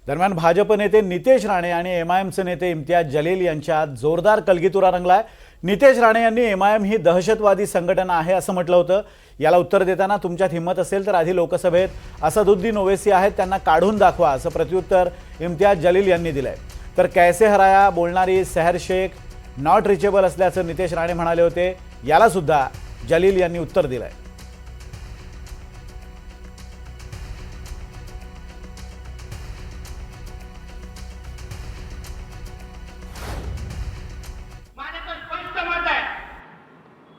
दरम्यान भाजप नेते नितेश राणे आणि एमआयएमचे नेते इम्तियाज जलील यांच्यात जोरदार कलगीतुरा रंगलाय। नितेश राणे यांनी एमआयएम ही दहशतवादी संघटना आहे असं म्हटलं होतं। याला उत्तर देताना तुमच्यात हिम्मत असेल तर आधी लोकसभेत असदुद्दीन ओवैसी आहेत त्यांना काढून दाखवा असं प्रत्युत्तर इम्तियाज जलील यांनी दिलंय। तर कैसे हराया बोलणारी सहर शेख नॉट रिचेबल असल्याचं नितेश राणे म्हणाले होते। याला सुद्धा जलील यांनी उत्तर दिलंय।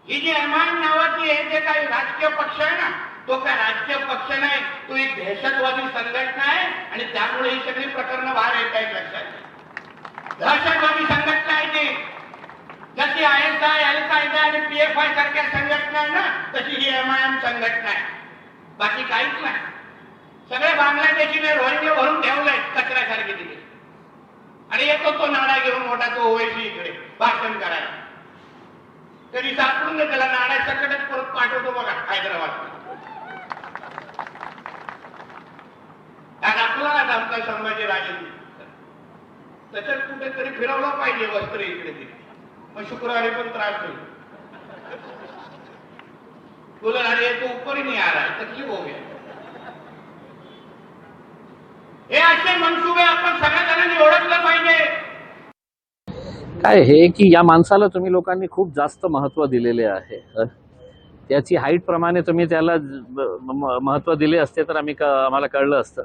ही जी एमआयएम नावाची हे जे काही राजकीय पक्ष आहे ना, तो काय राजकीय पक्ष नाही, तो एक दहशतवादी संघटना आहे आणि त्यामुळे ही सगळी प्रकरणं बाहेर येत आहेत। लक्षात, दहशतवादी संघटना आहे ती। जशी आयएसआय, अल-कायदा आणि पीएफआय सारख्या संघटना आहे ना, तशी ही एमआयएम संघटना आहे। बाकी काहीच नाही। सगळे बांगलादेशीने रोहिंगे भरून ठेवलंय कचऱ्यासारखे तिथे, आणि येतो तो नाडा घेऊन मोठा तो ओवैसी इकडे भाषण करायला। तरी सापडून त्याला नाण्यासकटच परत पाठवतो बघा हैदराबाद। आपला आमचा संभाजी राजे त्याच्यात कुठेतरी फिरवलं पाहिजे वस्त्र इकडे तिथे, मग शुक्रवारी पण त्रास होईल। बोला अरे तो ऊपर ही नहीं आ रहा है, तकलीफ हो गया। हे असे मनसुबे आपण सगळ्या जणांनी ओळखलं पाहिजे। काय हे की या माणसाला तुम्ही लोकांनी खूप जास्त महत्त्व दिलेले आहे। त्याची हाईट प्रमाणे तुम्ही त्याला महत्त्व दिले असते तर आम्हाला कळलं असतं।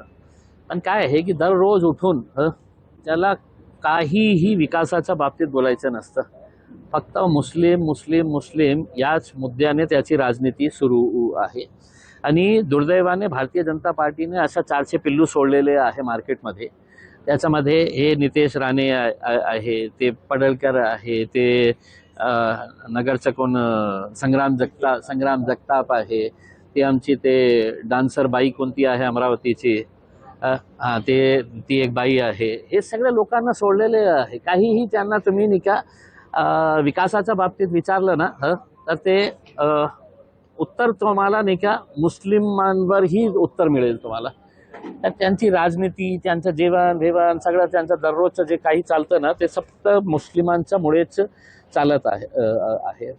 पण काय आहे की दररोज उठून त्याला काहीही विकासाच्या बाबतीत बोलायचं नसतं। फक्त मुस्लिम मुस्लिम मुस्लिम याच मुद्द्याने त्याची राजनीती सुरू आहे। आणि दुर्दैवाने भारतीय जनता पार्टीने अशा 400 पिल्लू सोडलेले आहे मार्केटमध्ये। त्याच्यामध्ये हे नितेश राणे आहे, ते पडळकर आहे, ते नगरचं कोण संग्राम जगताप आहे, ते आमची ते डान्सर बाई कोणती आहे अमरावतीची, ती एक बाई आहे। हे सगळ्या लोकांना सोडलेले आहे। काहीही त्यांना तुम्ही नाही का विकासाच्या बाबतीत विचारलं ना तर ते उत्तर तुम्हाला नाही का मुस्लिमांवरही उत्तर मिळेल तुम्हाला। तर त्यांची राजनीती, त्यांचं जेवण भेवण सगळं त्यांचं दररोजचं जे काही चालतं ना ते फक्त मुस्लिमांच्या मुळेच चालत आहे।